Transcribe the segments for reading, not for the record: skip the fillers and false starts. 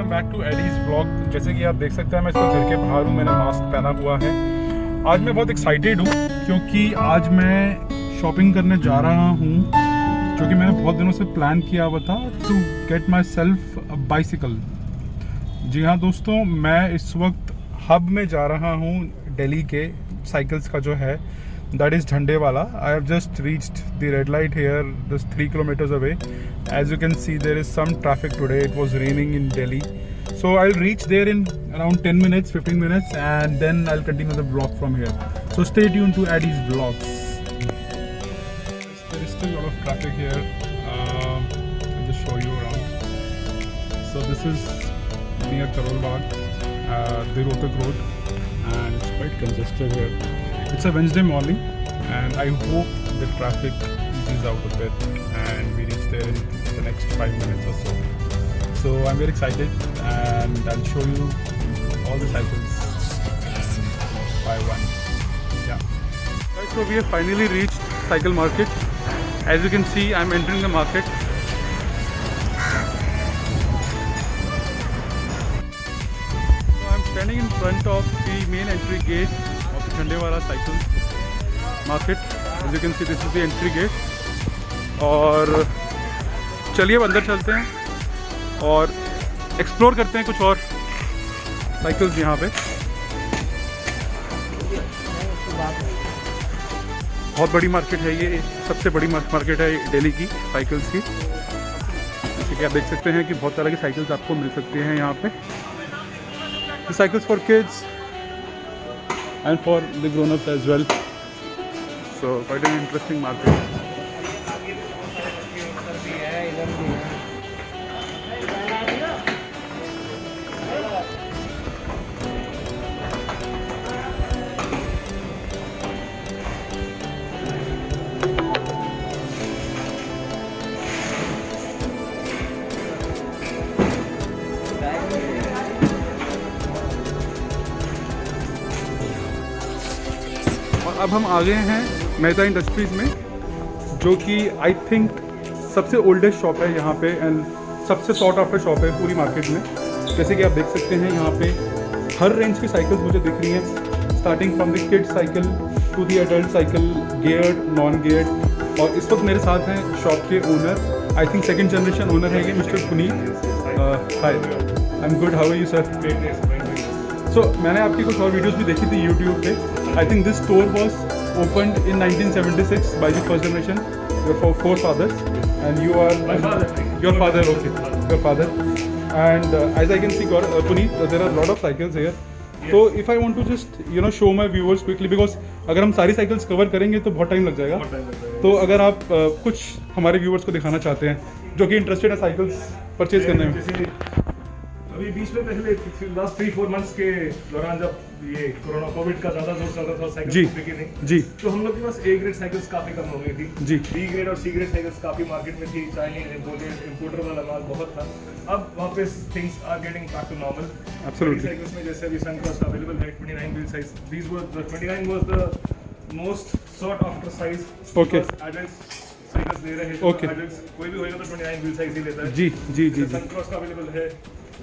Welcome back to Addy's vlog. जैसे कि आप देख सकते हैं मैं इस वक्त घर के बाहर हूँ, मैंने मास्क पहना हुआ है। आज मैं बहुत एक्साइटेड हूँ क्योंकि आज मैं शॉपिंग करने जा रहा हूँ, जो कि मैंने बहुत दिनों से प्लान किया हुआ था, to get myself bicycle. जी हाँ दोस्तों, मैं इस वक्त हब में जा रहा हूँ दिल्ली के साइकिल्स का जो है, that is Jhandewala. I have just reached the red light here, just 3 kilometers away. As you can see, there is some traffic today. It was raining in Delhi, so I'll reach there in around 10 minutes, 15 minutes, and then I'll continue the vlog from here. So stay tuned to Addy's vlogs. There is still a lot of traffic here. I'll just show you around. So this is near Karol Bagh, the Rohtak Road, and it's quite congested here. It's a Wednesday morning and I hope the traffic eases out a bit and we reach there in the next 5 minutes or so. So I'm very excited and I'll show you all the cycles by one. Yeah. Right, so we have finally reached cycle market. As you can see, I'm entering the market. So I'm standing in front of the main entry gate Jhandewala cycle market. As you can see, this is the entry gate. और चलिए अब अंदर चलते हैं और explore करते हैं कुछ और साइकिल्स यहाँ पे। बहुत बड़ी मार्केट है ये, सबसे बड़ी मार्केट है दिल्ली की साइकिल्स की। जैसे कि आप देख सकते हैं कि बहुत तरह की साइकिल्स आपको मिल सकती हैं यहाँ पे। Cycles for kids and for the grown-ups as well. So quite an interesting market. अब हम आ गए हैं मेहता इंडस्ट्रीज़ में, जो कि आई थिंक सबसे ओल्डेस्ट शॉप है यहाँ पे एंड सबसे सॉर्ट आफ्टर शॉप है पूरी मार्केट में। जैसे कि आप देख सकते हैं यहाँ पे हर रेंज की साइकिल्स मुझे दिख रही हैं, starting from the kid cycle to the adult cycle, geared, non geared. और इस वक्त मेरे साथ हैं शॉप के owner, I think second generation owner है ये, mister Puneet. Hi, I am good, how are you sir? So मैंने आपकी कुछ और वीडियोज़ भी देखी थी यूट्यूब पे। I think this store was opened in 1976 by the first generation, your forefathers, and you are my father. Your father, okay, your father. And as I can see, Puneet, there are a lot of cycles here. Yes. So if I want to just show my viewers quickly, because अगर हम सारी cycles cover करेंगे तो बहुत time लग जाएगा। तो अगर आप कुछ हमारे व्यूवर्स को दिखाना चाहते हैं जो कि इंटरेस्टेड है साइकिल्स परचेज करने में। अभी बीच में पहले लास्ट 3-4 मंथ्स के दौरान जब ये कोरोना कोविड का ज़्यादा जोर चल रहा था साइकिल बिकी नहीं जी, तो हम लोग के पास ए ग्रेड साइकिल्स काफ़ी कम हो गई थी जी। बी ग्रेड और सी ग्रेड साइकिल्स काफ़ी मार्केट में थी, चाइनीज इम्पोर्टर वाला माल बहुत था। अब वापस things are getting back to normal. Absolutely cycles में जैसे अभी सनक्रॉस अवेलेबल है 29 wheel size, these were the 29 was the most sought after size. Okay, adults cycles ले रहे हैं, ओके, एडल्ट्स कोई भी होगा तो 29 व्हील साइज ही लेता है जी जी जी। सनक्रॉस का अवेलेबल है,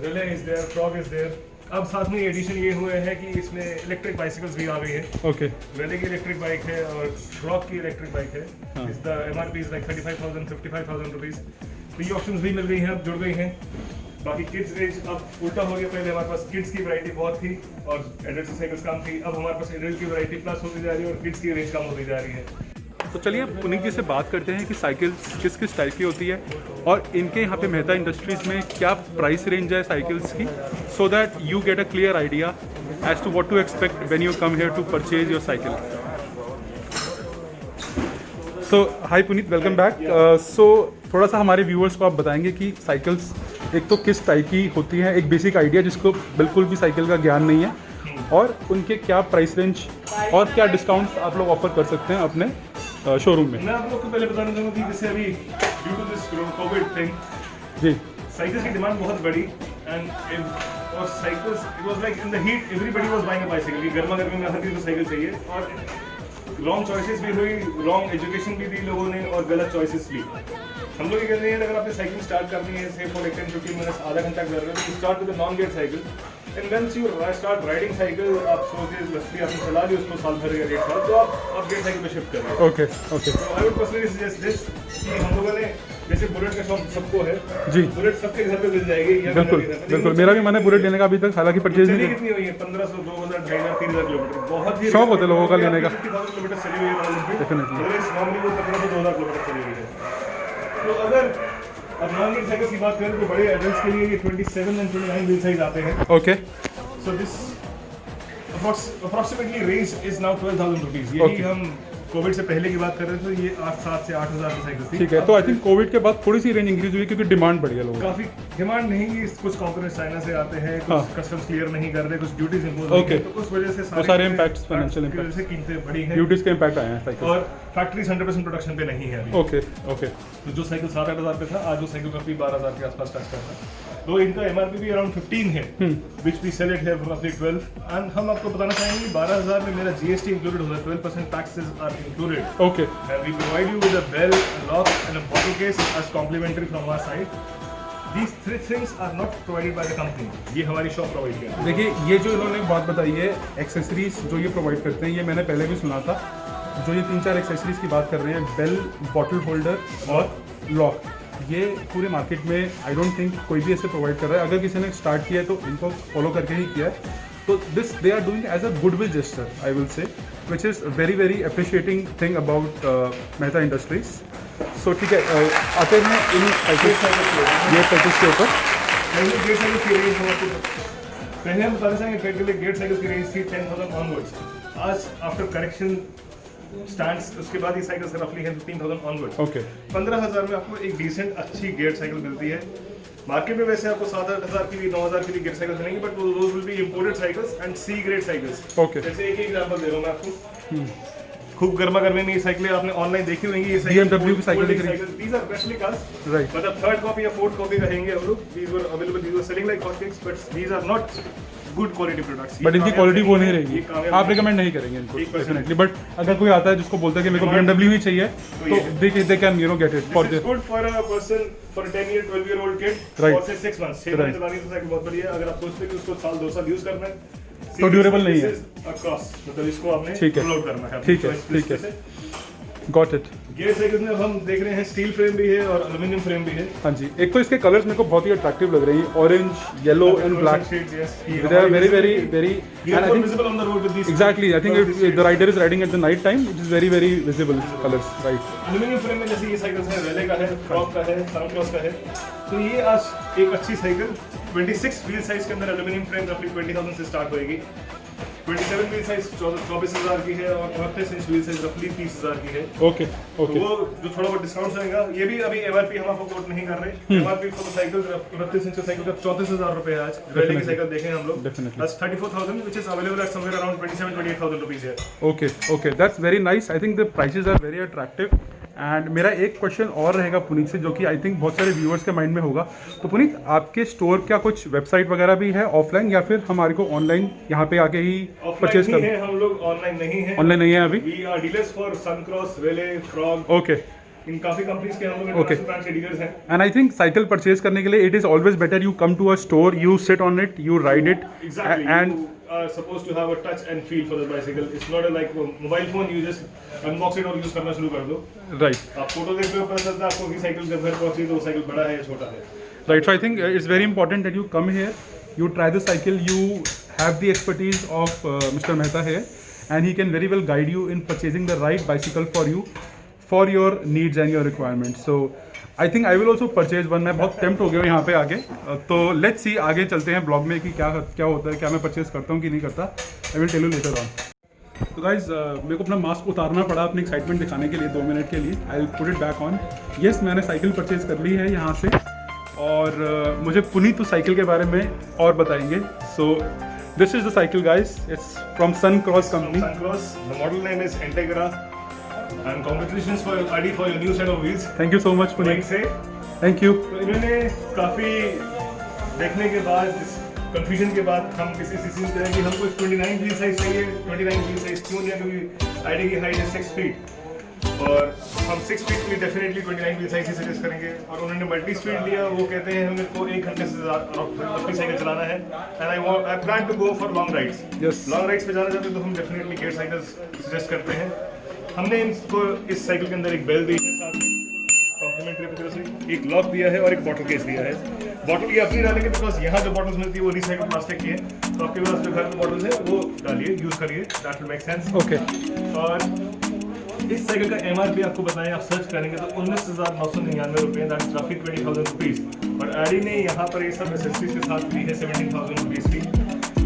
Raleigh is there, Frog is there. अब साथ में एडिशन ये हुए हैं कि इसमें इलेक्ट्रिक बाइसिकल्स भी आ गई है। ओके, रिले की इलेक्ट्रिक बाइक है और फ्रॉग की इलेक्ट्रिक बाइक है। इस the MRP is like 35,000 55,000 rupees. तो ये ऑप्शंस भी मिल गई हैं, अब जुड़ गई हैं। बाकी किड्स रेंज अब उल्टा हो गया, पहले हमारे पास किड्स की वैरायटी बहुत थी और एडल्ट की साइकिल्स कम थी। अब हमारे पास एडल्ट की वैरायटी प्लस होती जा रही है और किड्स की रेंज कम होती जा रही है। तो चलिए पुनीत जी से बात करते हैं कि साइकिल्स किस किस टाइप की होती है और इनके यहाँ पे मेहता इंडस्ट्रीज़ में क्या प्राइस रेंज है साइकिल्स की, so that you get a clear idea as to what to expect when you come here to purchase your cycle. So hi Puneet, welcome back. So थोड़ा सा हमारे व्यूअर्स को आप बताएंगे कि साइकिल्स एक तो किस टाइप की होती हैं, एक बेसिक आइडिया जिसको बिल्कुल भी साइकिल का ज्ञान नहीं है, और उनके क्या प्राइस रेंज और क्या डिस्काउंट्स आप लोग ऑफर कर सकते हैं अपने शोरूम में। मैं आप लोग को पहले बताना चाहूँगा कि जैसे अभी due to this Covid thing जी, साइकिल्स की डिमांड बहुत बढ़ी एंड और cycles it was like in the heat everybody was buying a bicycle. गर्मा गर्मी में हर किसी को साइकिल चाहिए और रॉन्ग चॉइसेस भी हुई, रॉन्ग एजुकेशन भी दी लोगों ने और गलत चॉइसेस भी। हम लोग ये कहते हैं अगर आपने साइकिल स्टार्ट करनी है से फॉर 10-15 मिनट्स आधा घंटा कर रहे हो तो स्टार्ट विद नॉन गेट cycle and once you start riding cycle आप सोचिए लक्ष्मी आपने चला ली उसको साल भर या 1.5 साल तो आप गेट साइकिल पे शिफ्ट करें। Okay okay. तो I would personally suggest this कि हम लोगों ने जैसे बुलेट का शौक सबको है जी, बुलेट सबके घर पे मिल जाएगी बिल्कुल बिल्कुल। मेरा भी मैंने बुलेट लेने का अभी तक हालांकि परचेज नहीं कितनी हुई है 1500 2000 2500 3000 किलोमीटर बहुत ही शौक होता है लोगों का लेने का। 50,000 किलोमीटर चली हुई है Definitely. नॉर्मली वो 1500 2000 किलोमीटर चली हुई है। तो अगर अब नॉन गेट साइकिल की बात करें तो बड़े एडल्ट्स के लिए ये 27 एंड 29 व्हील साइज आते हैं। Okay. So this approximately range is now 12,000 rupees. यही Okay. हम कोविड से पहले की बात कर रहे थे तो ये 7 से 8,000 की साइकिल थी। ठीक है, तो आई थिंक कोविड के बाद थोड़ी सी रेंज इंक्रीज हुई क्योंकि डिमांड बढ़ गया लोगों की। काफी डिमांड नहीं है, कुछ कंपोनेंट्स चाइना से आते हैं, कुछ हाँ। कस्टम्स क्लियर नहीं कर रहे, कुछ ड्यूटीज इंपोज Okay. तो उस वजह से वो सारे impacts, financial की वजह से कीमतें बढ़ी हैं ड्यूटीज के इम्पैक्ट आए हैं साइकिल। और फैक्ट्रीज 100% प्रोडक्शन पे नहीं है अभी। Okay okay. तो जो साइकिल 7-8 हज़ार पे था आज वो साइकिल काफी 12,000 के आसपास टच करता है। तो इनका एमआरपी भी अराउंड 15 है व्हिच वी सेल इट है रफली 12 एंड हम आपको बताना चाहेंगे 12,000 में मेरा जीएसटी इंक्लूडेड होता है, 12% taxes are included okay and we provide you with a bell, a lock and a bottle case as complimentary from our side. These three things are not provided by the company. ये हमारी shop provide किया है। देखिए, ये जो इन्होंने एक बात बताई है एक्सेसरीज जो ये प्रोवाइड करते हैं, ये मैंने पहले भी सुना था। जो ये 3-4 एक्सेसरीज की बात कर रहे हैं, बेल, बॉटल होल्डर और लॉक, ये पूरे मार्केट में आई डोंट थिंक कोई भी ऐसे प्रोवाइड कर रहा है। अगर किसी ने स्टार्ट किया है तो इनको फॉलो करके ही किया है। तो this they are doing as a goodwill gesture I will say, which is very very appreciating thing about Mehta Industries. So ठीक है, आते हैं इन साइकिल्स के ऊपर। गेट साइकिल की रेंज हम आपको पहले हम बताना चाहेंगे पहले गेट साइकिल की रेंज थी 10,000 ऑनवर्ड्स। आज आफ्टर करेक्शन स्टैंड्स उसके बाद ये साइकिल रफली है 15,000 ऑनवर्ड्स। ओके। 15,000 में आपको एक डिसेंट अच्छी गेट साइकिल मिलती है। मार्केट में वैसे आपको 7,000 की भी 9,000 की भी गेट साइकिल मिलेंगी but those will be imported cycles and C grade cycles. Okay. जैसे एक एग्जांपल दे रहा हूं मैं आपको। खूब गर्मा गर्मी में ये साइकिलें आपने ऑनलाइन देखी होंगी, ये BMW की साइकिल दिख रही है। These are basically cars, right. मतलब थर्ड कॉपी या फोर्थ कॉपी कहेंगे हम लोग। These were available, these were selling like hotcakes but these are not good quality products. But इनकी क्वालिटी वो नहीं रहेगी, आप रिकमेंड नहीं करेंगे इनको डेफिनेटली। बट अगर कोई आता है जिसको बोलता है कि मेरे को BMW ही चाहिए तो they can get it for this. Good for a person for 10 year 12 year old kid Right. और से 6 मंथ्स 6 महीने चलाने की साइकिल बहुत बढ़िया है। अगर आप सोचते हैं कि उसको साल 2 साल यूज करना है तो ड्यूरेबल नहीं है अक्रॉस, मतलब इसको आपने ठीक है, लोड करना है। ठीक है, ठीक है, गॉट इट। गेट साइकिल में अब हम देख रहे हैं स्टील फ्रेम भी है और एल्युमिनियम फ्रेम भी है। हाँ जी, एक तो इसके कलर्स मेरे को बहुत ही अट्रैक्टिव लग रही है, orange, yellow and black. They are very and I think visible on the road with these exactly, I think if the rider is riding at the night time, it is very visible colors, right? Aluminium frame में जैसे ये cycle है, वेले का है, frog का है, Suncross का है। तो ये आज एक अच्छी साइकिल 26 व्हील साइज के अंदर एल्युमिनियम फ्रेम रफली 20,000 से स्टार्ट होएगी। 27 व्हील साइज 24,000 की है और 38 इंच व्हील साइज रफली 30,000 की है। Okay, तो okay. वो जो थोड़ा बहुत डिस्काउंट रहेगा, ये भी अभी एमआरपी हम आपको कोट नहीं कर रहे। MRP for the cycle 38 inch cycle का 34,000 रुपए है आज। वेले की साइकिल देखें हम लोग, Definitely. that's 34,000 which is available at somewhere around 27,000-28,000 rupees here. Okay, that's very nice. I think the prices are very attractive. And मेरा एक क्वेश्चन और रहेगा पुनीत से, जो कि आई थिंक बहुत सारे व्यूअर्स के माइंड में होगा। तो पुनीत, आपके स्टोर क्या कुछ वेबसाइट वगैरह भी है ऑफलाइन, या फिर हमारे को ऑनलाइन यहाँ पे आके ही परचेज ऑफलाइन है, हम लोग ऑनलाइन नहीं है। ऑनलाइन नहीं है अभी? We are dealers for Suncross, Valley, Frog. Okay. इन काफी कंपनीज के हम लोग इंटरनेशनल ब्रांड के डीलर्स हैं। And I think cycle purchase करने के लिए it is always better you come to a store, you sit on it, you ride it and supposed to have a touch and feel for the bicycle. It's not a like mobile phone you just unbox it और use करना शुरू कर दो। Right. आप photo देख रहे हो, पता चलता है आपको कि साइकिल जब घर पहुंची तो वो साइकिल बड़ा है या छोटा है। Right, so I think it's very important that you come here, you try the cycle, you have the expertise of Mr. Mehta here, and he can very well guide you in purchasing the right bicycle for you, for your needs and your requirements. So I think I will also purchase one. मैं बहुत tempt हो गया हूँ यहाँ पे आगे। तो let's see, आगे चलते हैं ब्लॉग में कि क्या होता है, क्या मैं परचेज करता हूँ कि नहीं करता। I will tell you later on. तो गाइज, मेरे को अपना मास्क उतारना पड़ा अपनी एक्साइटमेंट दिखाने के लिए 2 मिनट के लिए। I will put it back on. Yes, मैंने साइकिल परचेज कर ली है यहाँ से, और मुझे पुनीत तो साइकिल के बारे में और बताएंगे। So this is the cycle guys, it's from Suncross company. Suncross, the model name is Integra and congratulations for Adi for your new set of wheels. Thank you so much Puneet. से thank you. तो इन्होंने काफी देखने के बाद, confusion के बाद हम किसी सीसी में कि हमको 29 व्हील साइज चाहिए। 29 व्हील साइज क्यों नहीं, क्योंकि आईडी की हाइट है 6 फीट। और हम 6 फीट में डेफिनेटली 29 व्हील साइज ही सजेस्ट करेंगे। और उन्होंने मल्टी स्पीड लिया, वो कहते हैं मेरे को 1 घंटे से ज़्यादा अपनी साइकिल चलाना है and I plan to go for long rides. Yes. Long rides पे जाना चाहते हैं तो हम डेफिनेटली गेट साइकिल्स सजेस्ट करते हैं। हमने इनको इस साइकिल के अंदर एक बेल दी है, साथ कॉम्प्लीमेंट्री की तरफ से एक लॉक दिया है और एक बॉटल केस दिया है। बॉटल ये अपनी डालेंगे बिकॉज यहाँ जो बॉटल्स मिलती है वो रिसाइकल प्लास्टिक की है, तो आपके पास जो घर में बॉटल्स है वो डालिए, यूज़ करिए, that will make sense. Okay. और इस साइकिल का MRP आपको बताएं, आप सर्च करेंगे तो 19,999 रुपये, दैट इज रफली 20,000 रुपीज़। और एडी ने यहाँ पर ये सब एसेसरीज के साथ ली है 17,000 रुपीज़ की,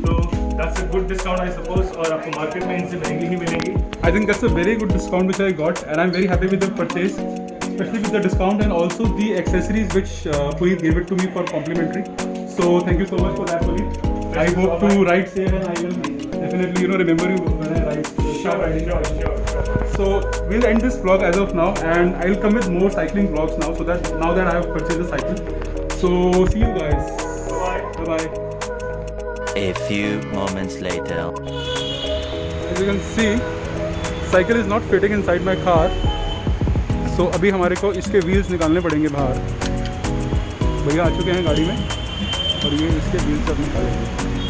तो that's a good discount I suppose. और आपको मार्केट में इनसे महंगी ही मिलेंगी। I think that's a very good discount which I got, and I'm very happy with the purchase, especially with the discount and also the accessories which Puneet gave it to me for complimentary. So thank you so much for that, Puneet. I hope to ride safe and I will definitely remember you when I ride. Sure. So we'll end this vlog as of now, and I'll come with more cycling vlogs now. So that now that I have purchased the cycle, so see you guys. Bye. Bye. A few moments later. As you can see, cycle is not fitting inside my car. So अभी हमारे को इसके wheels निकालने पड़ेंगे बाहर। भैया आ चुके हैं गाड़ी में और ये इसके व्हील्स अब निकालेंगे।